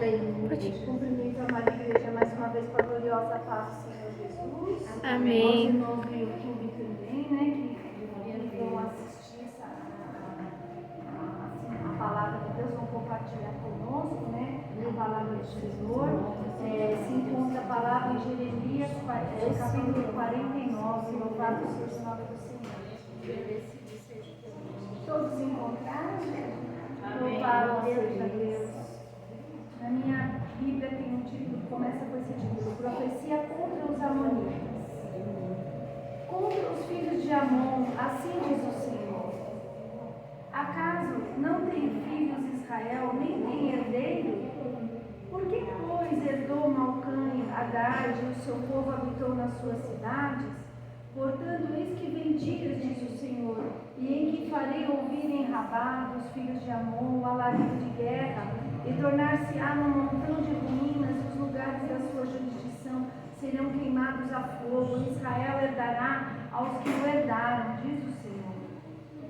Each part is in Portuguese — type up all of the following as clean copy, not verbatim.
Cumprimento a Maria Igreja mais uma vez com a gloriosa paz do Senhor Jesus. Amém. Aos irmãos do YouTube também, né, que vão assistir a palavra de Deus, vão compartilhar conosco, né, a palavra do Senhor. Se encontra a palavra em Jeremias, capítulo 49, louvado seja o nome do Senhor. Todos encontraram? Louvado seja Deus. Na minha Bíblia tem um título que começa com esse título: Profecia contra os Amonitas. Contra os filhos de Amon, assim diz o Senhor: acaso não tem filhos Israel, nem tem herdeiro? Por que, pois, herdou Malcã a Gade e o seu povo habitou nas suas cidades? Portanto, eis que vem dias, diz o Senhor, e em que farei ouvir em Rabá dos filhos de Amon o alarido de guerra, e tornar-se-á num montão de ruínas, os lugares da sua jurisdição serão queimados a fogo, e Israel herdará aos que o herdaram, diz o Senhor.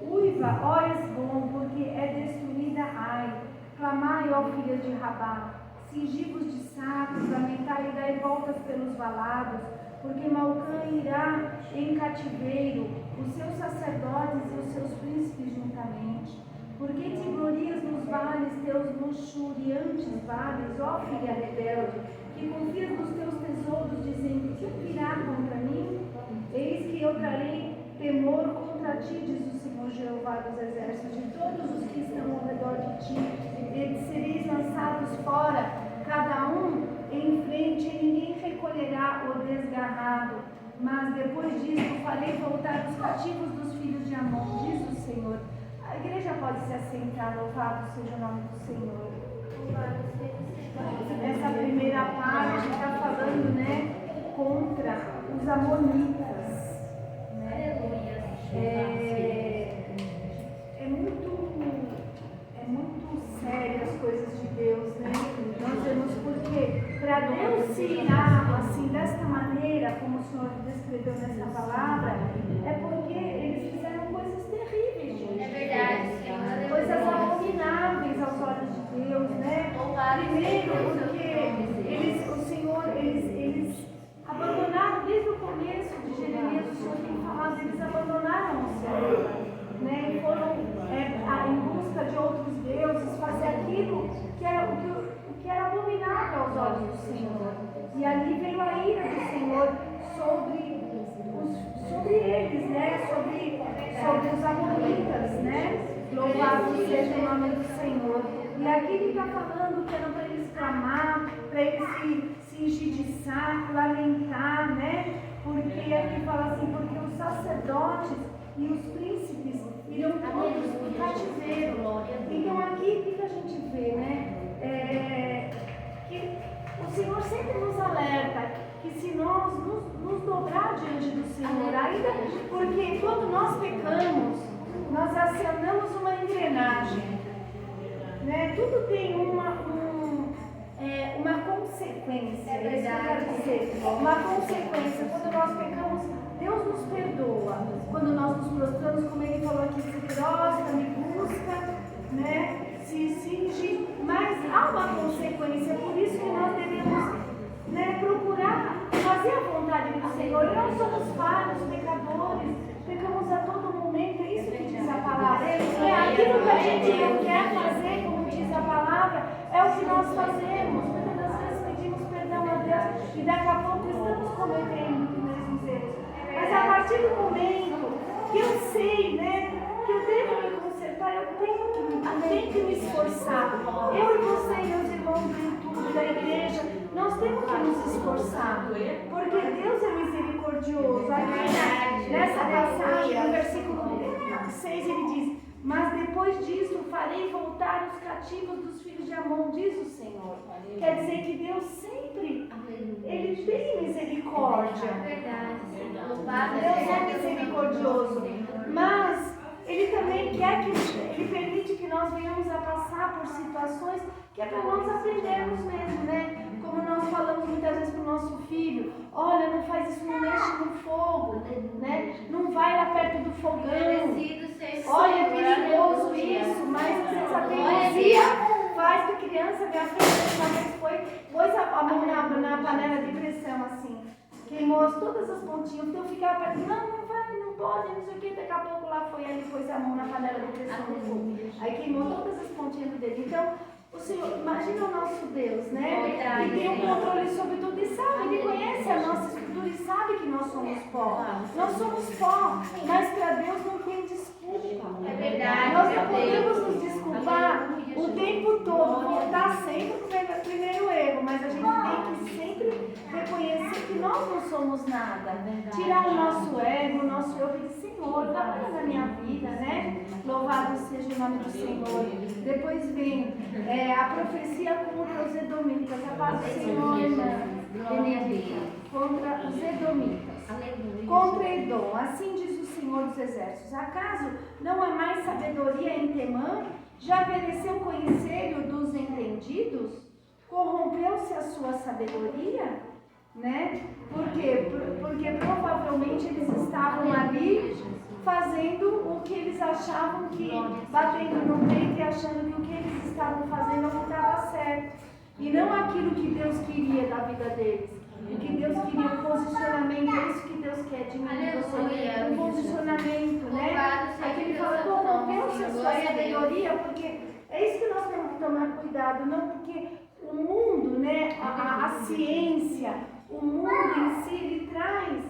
Uiva, ó Esbom, porque é destruída Ai, clamai, ó filhas de Rabá, cingivos de sacos, lamentai e dai voltas pelos valados, porque Malcã irá em cativeiro, os seus sacerdotes e os seus príncipes juntamente. Porque te glorias nos vales, teus luxuriantes vales, ó filha rebelde, que confias nos teus tesouros, dizendo: que virá contra mim? Eis que eu trarei temor contra ti, diz o Senhor Jeová dos exércitos, de todos os que estão ao redor de ti, e sereis lançados fora, cada um em frente, e ninguém recolherá o desgarrado. Mas depois disso farei voltar os cativos dos filhos de Amon, diz o Senhor. A igreja pode se assentar, louvado seja o nome do Senhor. Nessa primeira parte está falando, né, contra os amonitas. Né? É muito sério as coisas de Deus, né? Nós vemos porque para Deus se irar assim desta maneira, como o Senhor descreveu nessa palavra, é porque eles fizeram coisas terríveis, gente. É verdade, Senhor. Coisas abomináveis aos olhos de Deus, né? Primeiro porque o Senhor, eles abandonaram desde o começo de Jeremias, o Senhor tem falado, eles abandonaram o Senhor, né? E foram em busca de outros deuses, fazer aquilo que era o que era abominável aos olhos do Senhor. E ali veio a ira do Senhor sobre eles, né? Sobre os amonitas, né? Louvado seja o nome do Senhor. E aqui ele está falando que era para eles clamar, para eles se cingir de saco, lamentar, né? Porque aqui fala assim, porque os sacerdotes e os príncipes irão todos para o cativeiro. Então aqui o que a gente vê, né? Que o Senhor sempre nos alerta que se nós nos dobrar diante do Senhor, ainda porque quando nós pecamos, nós acionamos uma engrenagem, né? Tudo tem uma consequência, é isso que eu quero dizer, uma consequência. Quando nós pecamos, Deus nos perdoa. Quando nós nos prostramos, como ele falou aqui, se prostra, me busca, né? Se cinge, mas há uma consequência, por isso que nós devemos, né, procurar fazer a vontade do Senhor. Nós somos falhos, pecadores, pecamos a todo momento, é isso que diz a palavra. Aquilo que a gente não quer fazer, como diz a palavra, é o que nós fazemos. Muitas das vezes pedimos perdão a Deus e daqui a pouco estamos cometendo os mesmos erros. Mas a partir do momento que eu sei, né, que eu devo me consertar, eu tenho que me esforçar. Eu e você, meus irmãos do YouTube, da igreja, nós temos que nos esforçar, porque Deus é misericordioso. Aqui, nessa passagem, no versículo 6, ele diz: mas depois disso farei voltar os cativos dos filhos de Amon, diz o Senhor. Quer dizer que Deus sempre, ele tem misericórdia. Deus é misericordioso, mas ele também quer ele permite que nós venhamos a passar por situações que é para nós aprendermos mesmo, né? Como nós falamos muitas vezes para o nosso filho: olha, não faz isso, não mexe no fogo, né? Não vai lá perto do fogão. Olha, é perigoso isso, mas às vezes a teimosia faz que a criança criança, minha filha, uma vez pôs a mão na panela de pressão, assim, queimou todas as pontinhas, então eu ficava perto, não vai, não pode, não sei o que, daqui a pouco lá foi ele, pôs a mão na panela de pressão no fogo, aí queimou todas as pontinhas do dedo. Então, o Senhor, imagina o nosso Deus, né? E tem um controle sobre tudo e sabe, Ele conhece a nossa estrutura e sabe que nós somos pó. Nós somos pó, mas para Deus não tem desculpa. É verdade. Nós não podemos nos desculpar o tempo todo, voltar sempre para o primeiro erro, mas a gente tem que sempre reconhecer que nós não somos nada. Tirar o nosso ego, o nosso eu e dizer, Senhor, trabalha na minha vida, né? Louvado seja o nome do Senhor. Depois vem a profecia contra os edomitas. A paz do Senhor, contra os edomitas. Contra Edom. Assim diz o Senhor dos Exércitos. Acaso não há mais sabedoria em Temã? Já pereceu o conselho dos entendidos? Corrompeu-se a sua sabedoria? Né? Por quê? Porque provavelmente eles estavam ali fazendo o que eles achavam que, batendo no peito e achando que o que eles estavam fazendo não estava certo. E não aquilo que Deus queria da vida deles. O que Deus queria, um posicionamento, é isso que Deus quer de mim e você. Um posicionamento, né? Aqui ele fala, corrompeu-se a sua sabedoria, porque é isso que nós temos que tomar cuidado, não porque o mundo, né, a ciência, o mundo em si, ele traz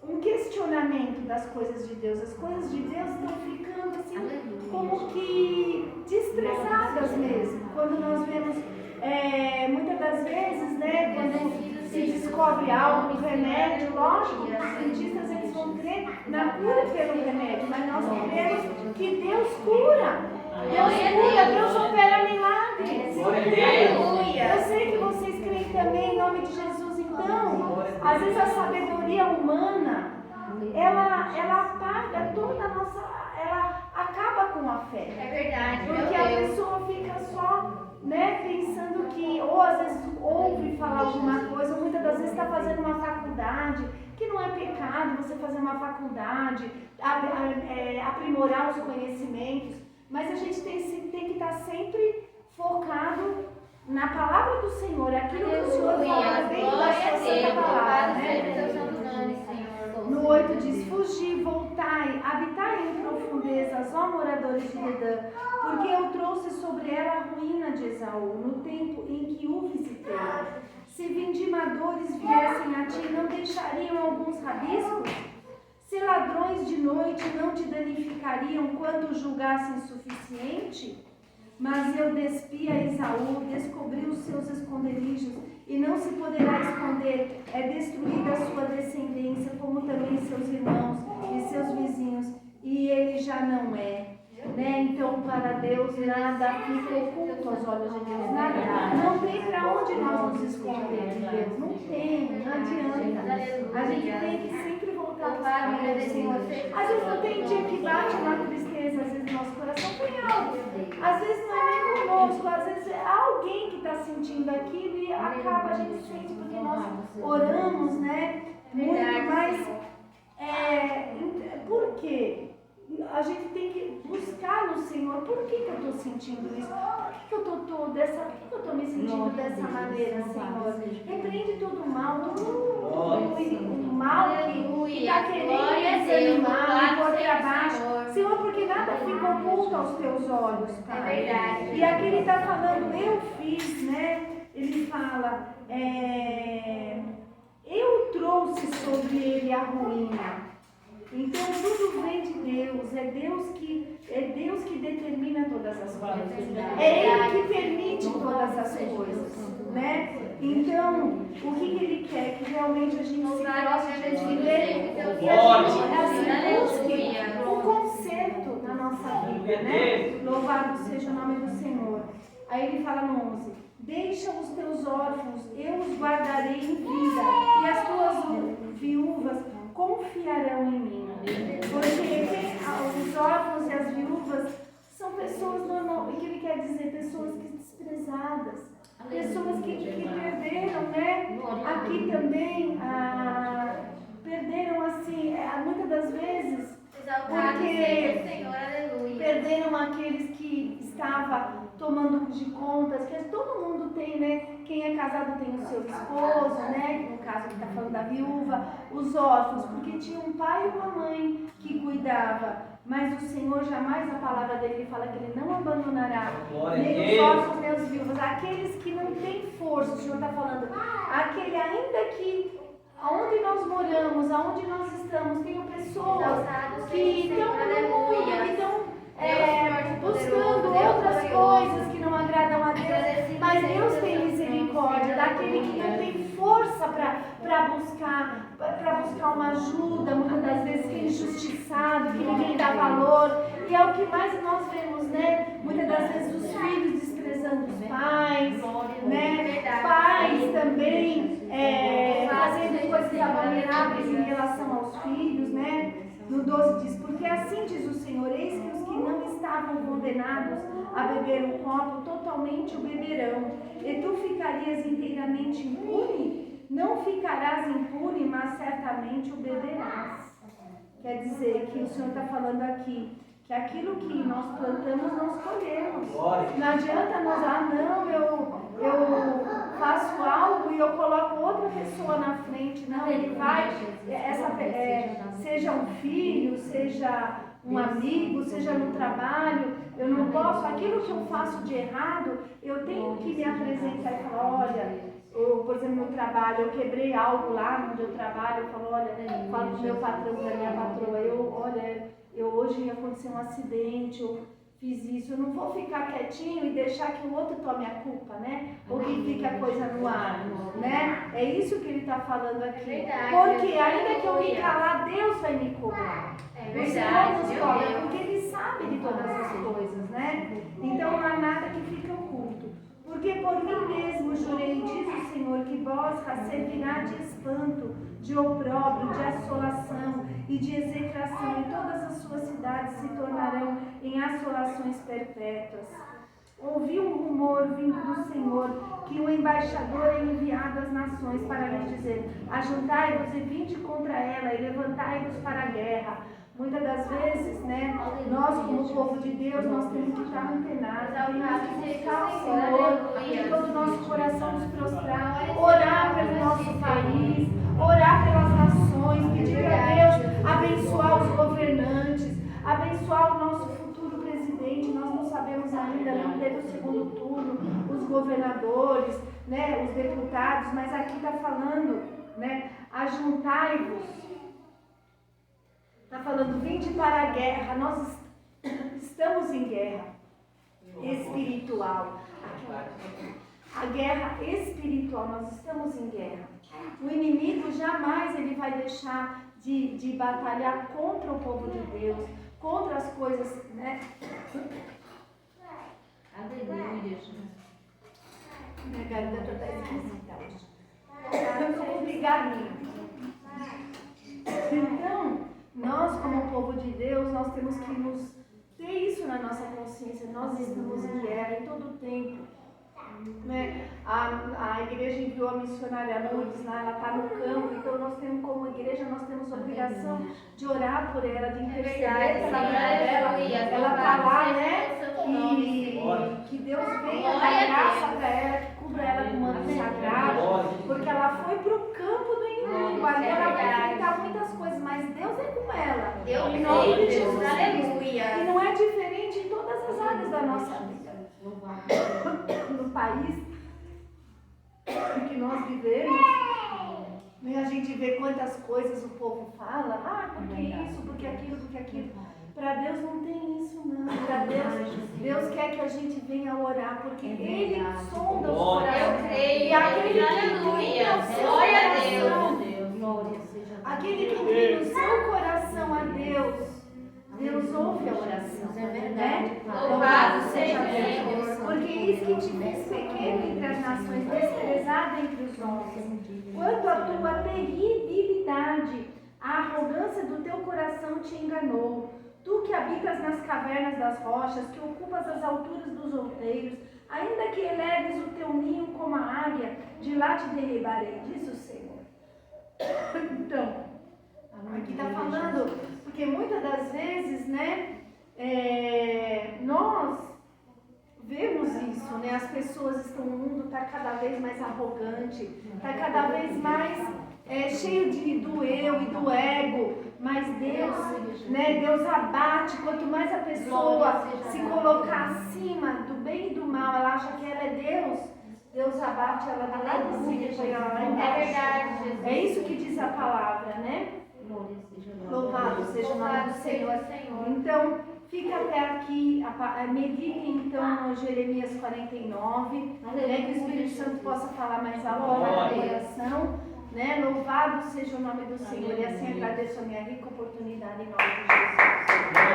um questionamento das coisas de Deus. As coisas de Deus estão ficando assim, como que desprezadas mesmo. Quando nós vemos, muitas das vezes, né, quando se descobre algo, um remédio, lógico, os cientistas eles vão crer na cura pelo remédio, mas nós cremos que Deus cura. Deus opera milagres. Eu sei que vocês creem também em nome de Jesus. Então, às vezes a sabedoria humana, ela apaga toda a nossa, ela acaba com a fé. É verdade. Porque a pessoa fica só, né, pensando que, ou às vezes ouve falar alguma coisa, ou muitas das vezes está fazendo uma faculdade, que não é pecado você fazer uma faculdade, aprimorar os conhecimentos, mas a gente tem que estar sempre focado na palavra do Senhor, aquilo que o Senhor fala dentro da sua santa palavra, né? No 8 diz, fugi, voltai, habitai em profundezas, ó moradores de Dedã, porque eu trouxe sobre ela a ruína de Esaú, no tempo em que o visitei. Se vindimadores viessem a ti, não deixariam alguns rabiscos? Se ladrões de noite não te danificariam quanto julgassem suficiente? Mas eu despi a Esaú, descobri os seus esconderijos, e não se poderá esconder. É destruída a sua descendência, como também seus irmãos e seus vizinhos, e ele já não é. Né? Então, para Deus, nada fica oculto aos olhos de Deus. Nada. Não tem para onde nós nos esconder de Deus. Não tem, não adianta. A gente tem que sempre voltar para o caminho do Senhor. Às vezes não tem dia que bate uma tristeza, às vezes no nosso coração tem algo. Às vezes não é nem conosco, às vezes é alguém que está sentindo aquilo e acaba, a gente sente porque nós oramos, né? Muito, mas por quê? A gente tem que buscar no Senhor. Por que eu estou sentindo isso? Por que eu estou me sentindo dessa maneira, Senhor? Repreende todo o mal, o mal que está querendo desanimar, me pôr para baixo. Senhor, porque nada fica oculto aos teus olhos, Pai. É verdade. E aqui ele está falando, eu fiz, né? Ele fala, eu trouxe sobre ele a ruína. Então tudo vem de Deus, é Deus que determina todas as coisas, é Ele que permite todas as coisas, né? Então, o que Ele quer? Que realmente a gente se goste, a gente lê e a gente busque o conserto na nossa vida, né? Louvado seja o nome do Senhor. Aí ele fala no 11, deixa os teus órfãos, eu os guardarei em vida, e as tuas viúvas confiarão em mim. Porque os órfãos e as viúvas são pessoas normais. O que ele quer dizer? Pessoas desprezadas. Pessoas que perderam, né? Aqui também, perderam assim, muitas das vezes, porque perderam aqueles que estavam tomando de contas, que todo casado tem o seu esposo, né? Que no caso ele está falando da viúva, os órfãos, porque tinha um pai e uma mãe que cuidava. Mas o Senhor jamais, a palavra dele fala que ele não abandonará nem os órfãos nem os viúvos, aqueles que não têm força. O Senhor está falando, aquele ainda que aonde nós moramos, aonde nós estamos, tem pessoas que estão buscando outras coisas que não agradam a Deus, mas Deus tem misericórdia daquele que não tem força para buscar uma ajuda, muitas das vezes que é injustiçado, que ninguém dá valor, e é o que mais nós vemos, né? Muitas das vezes os filhos desprezando os pais, né? Pais também fazendo coisas abomináveis em relação aos filhos, né? No 12 diz, porque assim diz o Senhor, eis que os que não estavam condenados a beber um copo, totalmente o beberão, e tu ficarias inteiramente impune? Não ficarás impune, mas certamente o beberás. Quer dizer que o Senhor está falando aqui, que aquilo que nós plantamos, nós colhemos. Não adianta nós, eu faço algo e eu coloco outra pessoa na frente. Não, ele vai, seja um filho, seja um amigo, seja no trabalho, eu não posso, aquilo que eu faço de errado, eu tenho que me apresentar e falar, olha, por exemplo, no trabalho, eu quebrei algo lá onde eu trabalho, eu falo, olha, falo pro meu patrão, da minha patroa, hoje aconteceu um acidente, eu fiz isso, eu não vou ficar quietinho e deixar que o outro tome a culpa, né? Ou que fique a coisa no ar, né? É isso que ele está falando aqui. Porque ainda que eu me calar, Deus vai me cobrar. O Senhor nos cobra, porque Ele sabe de todas as coisas, né? Então não há nada que fique oculto. Porque por mim mesmo jurei, diz o Senhor, que vós servirá de espanto, de opróbrio, de assolação e de execração, e todas as suas cidades se tornarão em assolações perpétuas. Ouvi um rumor vindo do Senhor, que o embaixador é enviado às nações para lhes dizer, ajuntai-vos e vinde contra ela, e levantai-vos para a guerra. Muitas das vezes, né, nós como povo de Deus, nós temos que estar antenados, temos que buscar o Senhor, de todo o nosso coração nos prostrar, orar pelo nosso país, orar pelas nações, pedir a Deus abençoar os governantes, abençoar o nosso futuro presidente. Nós não sabemos ainda, não teve o segundo turno, os governadores, né, os deputados, mas aqui está falando, né, ajuntai-vos. Está falando, vinde para a guerra, nós estamos em guerra espiritual. A guerra espiritual, nós estamos em guerra. O inimigo jamais ele vai deixar de batalhar contra o povo de Deus, contra as coisas, né? Aleluia, Jesus. Minha garganta está esquisita hoje. Eu estou com bigarrinho. Então, nós como povo de Deus, nós temos que nos ter isso na nossa consciência. Nós estamos em guerra em todo o tempo. Né? A igreja enviou a missionária Lourdes, né? Ela está no campo, então nós temos como igreja, nós temos a obrigação de orar por ela, de interceder pela vida dela. Ela está lá, né? Que Deus venha dar graça para ela, que cubra ela com manto sagrado, porque ela foi para o campo do inimigo. Ali ela vai enfrentar muitas coisas, mas Deus é com ela. Em nome de Jesus. E não é diferente em todas as áreas da nossa vida. No país que nós vivemos, a gente vê quantas coisas o povo fala, porque isso, porque aquilo, porque aquilo. Para Deus não tem isso, não. Para Deus quer que a gente venha orar, porque Ele sonda os corações. E aquele que inclina o seu coração, aquele que inclina o seu coração a Deus, Deus ouve a oração, né? Louvado seja Deus, porque eis que te fez pequeno entre as nações, desprezado entre os homens. Quanto à tua terribilidade, a arrogância do teu coração te enganou. Tu que habitas nas cavernas das rochas, que ocupas as alturas dos outeiros, ainda que eleves o teu ninho como a águia, de lá te derribarei, diz o Senhor. Então, aqui está falando, porque muitas das vezes, né, nós vemos isso, né? As pessoas estão, o mundo está cada vez mais arrogante, está cada vez mais cheio do eu e do ego, mas Deus, né? Deus abate, quanto mais a pessoa se colocar acima do bem e do mal, ela acha que ela é Deus, Deus abate ela do lado de cima e põe ela lá embaixo. É verdade, Jesus. É isso que diz a palavra, né? Louvado seja o nome do Senhor. Então, fica até aqui, meditem então no Jeremias 49, né, que o Espírito Santo possa falar mais alto no coração, né? Louvado seja o nome do Senhor. E assim agradeço a minha rica oportunidade em nome de Jesus.